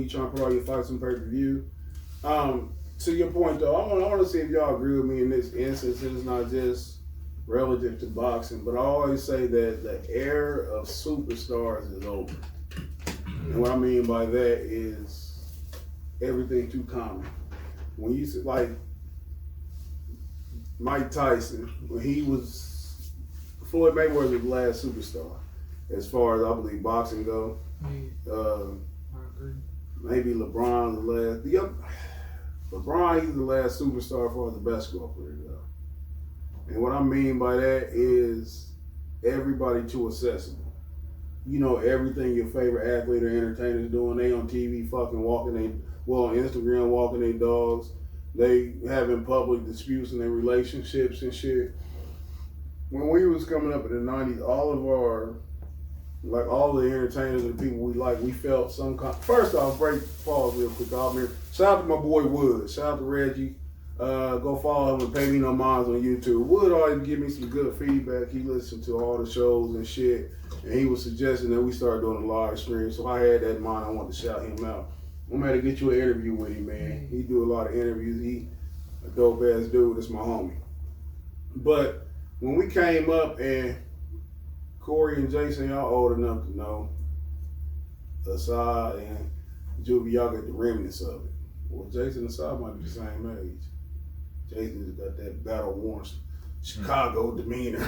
when you trying to put all your fights on pay-per-view. To your point though, I want to see if y'all agree with me in this instance. It's not just relative to boxing, but I always say that the era of superstars is over. And what I mean by that is everything too common. When you see, like Mike Tyson, when he was Floyd Mayweather was the last superstar, as far as I believe boxing go. Yeah, I agree. Maybe LeBron the last. LeBron, he's the last superstar as far as the basketball player go. And what I mean by that is everybody too accessible. You know everything your favorite athlete or entertainer is doing. They on TV fucking walking on Instagram walking their dogs. They having public disputes in their relationships and shit. When we was coming up in the 90s, all the entertainers and the people we like, we felt some kind. First off, pause real quick. Shout out to my boy Wood. Shout out to Reggie. Go follow him and pay me no minds on YouTube. Wood always give me some good feedback. He listened to all the shows and shit, and he was suggesting that we start doing a live stream. So I had that in mind. I wanted to shout him out. I'm going to get you an interview with him, man. He do a lot of interviews. He a dope ass dude. That's my homie. But when we came up and Corey and Jason, y'all old enough to know. Asad and Juvie, y'all get the remnants of it. Well, Jason and Asad might be the same age. Jason's got that battle-worn Chicago demeanor.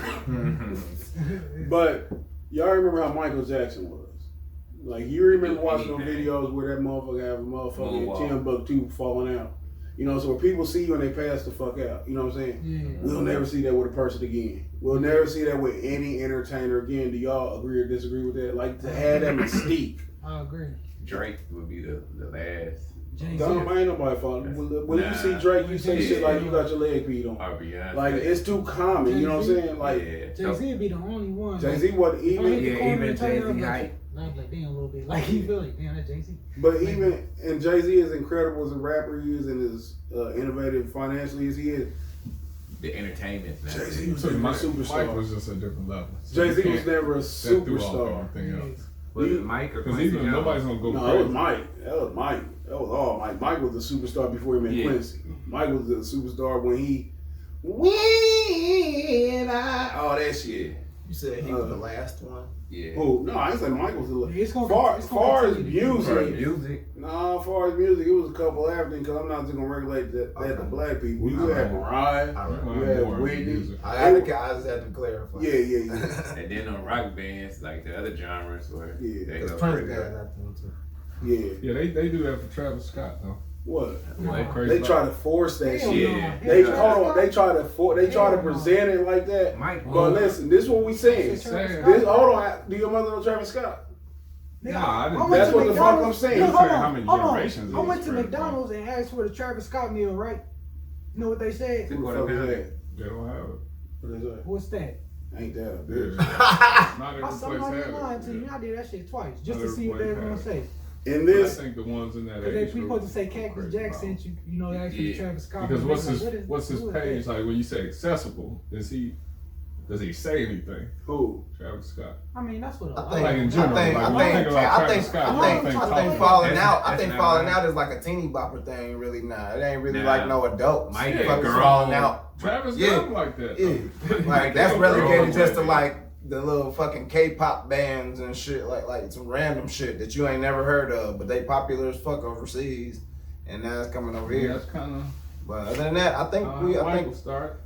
But y'all remember how Michael Jackson was. Like, you remember watching those videos where that motherfucker have a motherfucking Timbuktu falling out. You know, so when people see you and they pass the fuck out, you know what I'm saying? Yeah. We'll never see that with a person again. We'll never see that with any entertainer again. Do y'all agree or disagree with that? Like, to have that mystique. I agree. Drake would be the last. Dumb, ain't nobody following. When you see Drake, you say shit like you got your leg beat on. Like, it's too common, you know what I'm saying? Like, Jay-Z would be the only one. Jay-Z wasn't even. Even Jay-Z hype. Like, damn, a little bit. Like, he feel like, damn, that's Jay-Z. But even, and Jay-Z is incredible as a rapper he is and as innovative financially as he is. The entertainment. Jay-Z was never a superstar. Mike was just a different level. So Jay-Z was never a superstar. Was it Mike or Because Quincy even Jones? nobody's going to go No, crazy. it was Mike. That was Mike. That was all Mike. Mike was a superstar before he met Quincy. Mike was a superstar when he all that shit. You said he was the last one? Yeah. Oh, no, I ain't say Mike was the last. As Far as music, Music. no, as far as music, it was a couple after because I'm not just gonna regulate that to black people. You had Mariah, you had Whitney. I just had to clarify. Yeah. And then on rock bands, like the other genres where they Because go Prince pretty got good. that one too. Yeah. Yeah, they do that for Travis Scott, though. What? Like crazy. They try to force that Hell shit. no. They Hell no. They try to present it like that. Mike. But listen, this is what we saying. Travis Hold on, do your mother know Travis Scott? Nah, I didn't. went That's to what the fuck I'm McDonald's. saying. No, You're hold saying on, how many hold on. generations I went is to spread McDonald's and asked for the Travis Scott meal, right? You know what they said? Who the fuck is that? They don't have it. What is that? What's that? Ain't that a bitch? Not every I place saw my have lying it. to you. I did that shit twice just Not to see what they were everybody gonna have say. In But I this, think the ones in that Because they age supposed group to say go Cactus crazy Jack about sent you, you know, they asked for the Travis Scott. Because meal. what's his Who is page that? like when you say accessible? Does he say anything? who? Travis Scott. I mean, that's what I I think, Like in general, like, when you think about Travis Scott, you don't think I think Top falling That's- out. I that's think not falling right. out is like a teeny bopper thing. Really, nah, it ain't really Nah. like no adults. Mike Fuck had is grown. falling out. Travis Yeah. got him like that. Yeah, though. like that's They don't relegated grow just to up like the little fucking K-pop bands and shit, like some random shit that you ain't never heard of, but they popular as fuck overseas, and now it's coming over Yeah, here. that's kind of. But other than that, I think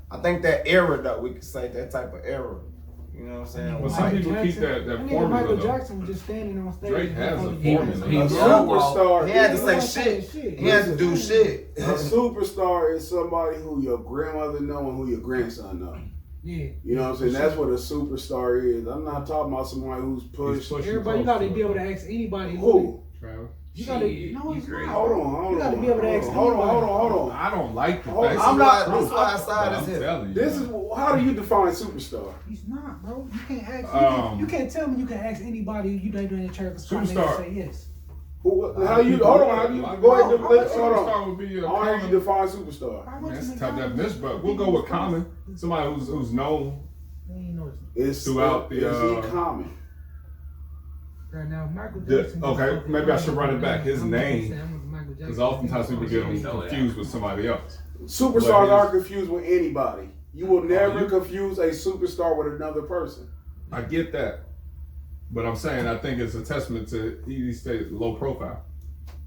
I think that era though, we could say that type of era. You know what I'm saying? Well, some people keep that nigga formula Michael though. Jackson was just standing on stage. Drake has a He was- formula. he A was- superstar. He had to He say wasn't saying shit. shit. He had to do shit. A superstar is somebody who your grandmother know and who your grandson know. Yeah. You know what I'm saying? That's what a superstar is. I'm not talking about somebody who's pushed. pushing Everybody, you close gotta to be it. able to ask anybody Who? Travis. You gotta. Shit, No, you it's crazy. not. Hold on. You gotta be able to ask Hold anybody. on. I don't like the Oh, fact. I'm not- This why I side I'm is him. telling you. This is how do you define superstar? He's not, bro. You can't ask. You can't tell me you can ask anybody you ain't doing Travis Scott. and they Superstar. say yes. How you? Hold on. How do you go ahead? Hold on. Superstar would be a I want common. you define superstar. I went That's to a tough McDonald's. definition, but we'll go with common. Somebody who's known They ain't know it's It's Throughout the, is he common? Right now, Michael Jackson. Okay, maybe I should run it back. His name, because oftentimes people get him confused with somebody else. Superstars aren't confused with anybody. You will never confuse a superstar with another person. I get that, but I'm saying I think it's a testament to he stays low profile.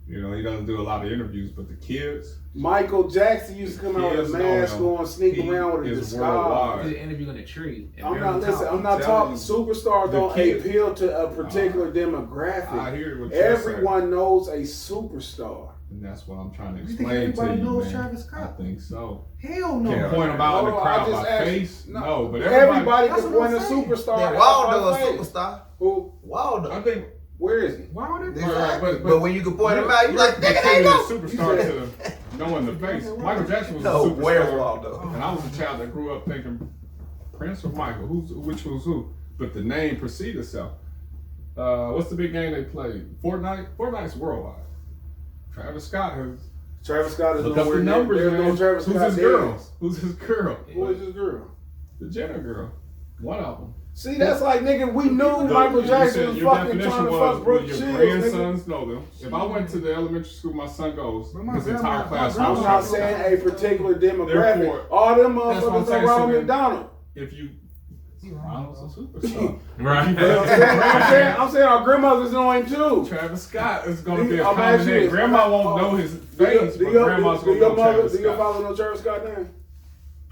You know, he doesn't do a lot of interviews, but the kids. Michael Jackson used to come out with a mask on, sneak around with a disguise. He did an interview in a tree. I'm not talking. Superstars don't appeal to a particular demographic. I hear what you're Everyone knows a superstar. And that's what I'm trying to You think explain to everybody you, knows man. Travis Scott? I think so. Hell no. Can't point him out in the No, I crowd just by asked- face. no. No, but Everybody That's can what point a I'm saying. superstar. Yeah, out Waldo by a face. superstar. Who? Waldo. I think. Where is he? Why would it? Exactly. Right, but when you can point him out, you like, nigga, they a go. superstar to know in the face. Michael Jackson was No, a superstar. where's Waldo? And I was a child that grew up thinking Prince or Michael, which was who? But the name preceded itself. What's the big game they played? Fortnite. Fortnite's worldwide. Travis Scott has. Travis Scott is Look up the nowhere near. numbers, There's man. no Travis Who's Scott his girl? dance. Who's his girl? Who is his girl? The Jenner girl. One of them. See, that's like, nigga, we knew Michael Jackson was Your fucking definition trying to was, fuck Brooke your Shields, nigga. grandsons know them. If I went to the elementary school my son goes, But my his entire grandma- class my I'm knows not Travis saying Scott. a particular demographic. Therefore, All them that's what I'm motherfuckers saying, are so Ronald then- McDonald. If you, You know, Ronald's a superstar. Right. You know what I'm saying our grandmothers know him too. Travis Scott is going to be a I'm common asking name. you, Grandma won't know his face, but grandma's going to know Travis Do your Scott. father know Travis Scott's name?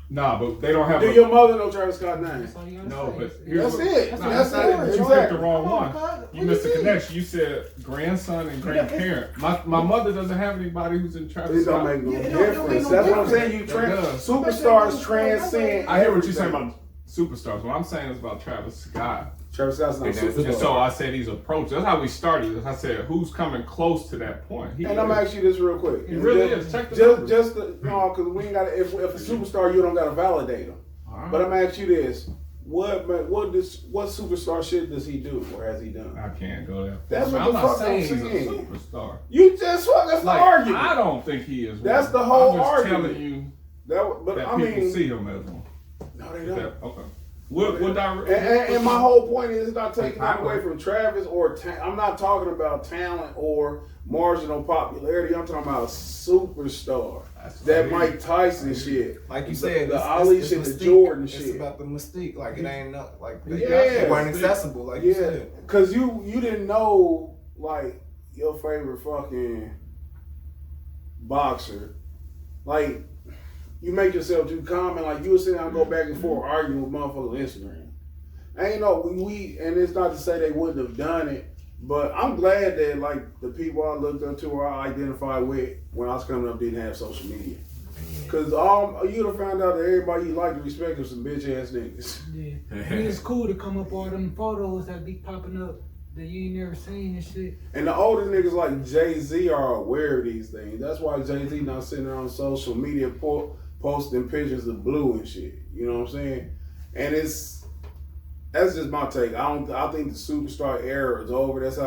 Nah, but they don't have Do a... your mother know Travis Scott's name? that's all you gotta No, say. but here's That's what... it. No, That's not it. You picked Exactly. the wrong Come on, one. cuz. You What missed do the you connection. You said grandson and grandparent. My mother doesn't have anybody who's in Travis It Scott. don't make no Yeah, it don't difference. make no That's what I'm difference. saying. It does. Superstars transcend. I hear what you're saying everything. about superstars. What I'm saying is about Travis Scott. Travis Scott's not a And that's- superstar. And so I said he's approached. That's how we started. I said, who's coming close to that point? He And I'm is. asking you this real quick. It really Just- is. Check the numbers. Just no, because we ain't got. If a superstar, you don't got to validate him. All right. But I'm asking you this: what superstar shit does he do or has he done? I can't go there. That's what I'm the not fuck saying I'm he's a saying. superstar. You just that's Like, the argument. I don't think he is. That's one. the whole I'm just argument. telling you But that I people mean, see him as one. no, they Is don't. that- okay. What direct? And my whole point is not taking that away from Travis or I'm not talking about talent or marginal popularity. I'm talking about a superstar. That Mike Tyson shit. Like you said, the Ali shit, the Jordan It's shit. about the mystique. Like it ain't not, like Yeah. they weren't accessible. Like you Yeah, said. cause you didn't know like your favorite fucking boxer, like you make yourself too common. Like you were sitting down and go back and forth arguing with motherfuckers on Instagram. Ain't no we and it's not to say they wouldn't have done it, but I'm glad that like the people I looked up to or I identified with when I was coming up didn't have social media. Cause you'd have found out that everybody you like to respect was some bitch ass niggas. Yeah. And it's cool to come up all them photos that be popping up that you ain't never seen and shit. And the older niggas like Jay-Z are aware of these things. That's why Jay-Z not sitting there on social media posting pictures of Blue and shit. You know what I'm saying? And that's just my take. I think the superstar era is over. That's how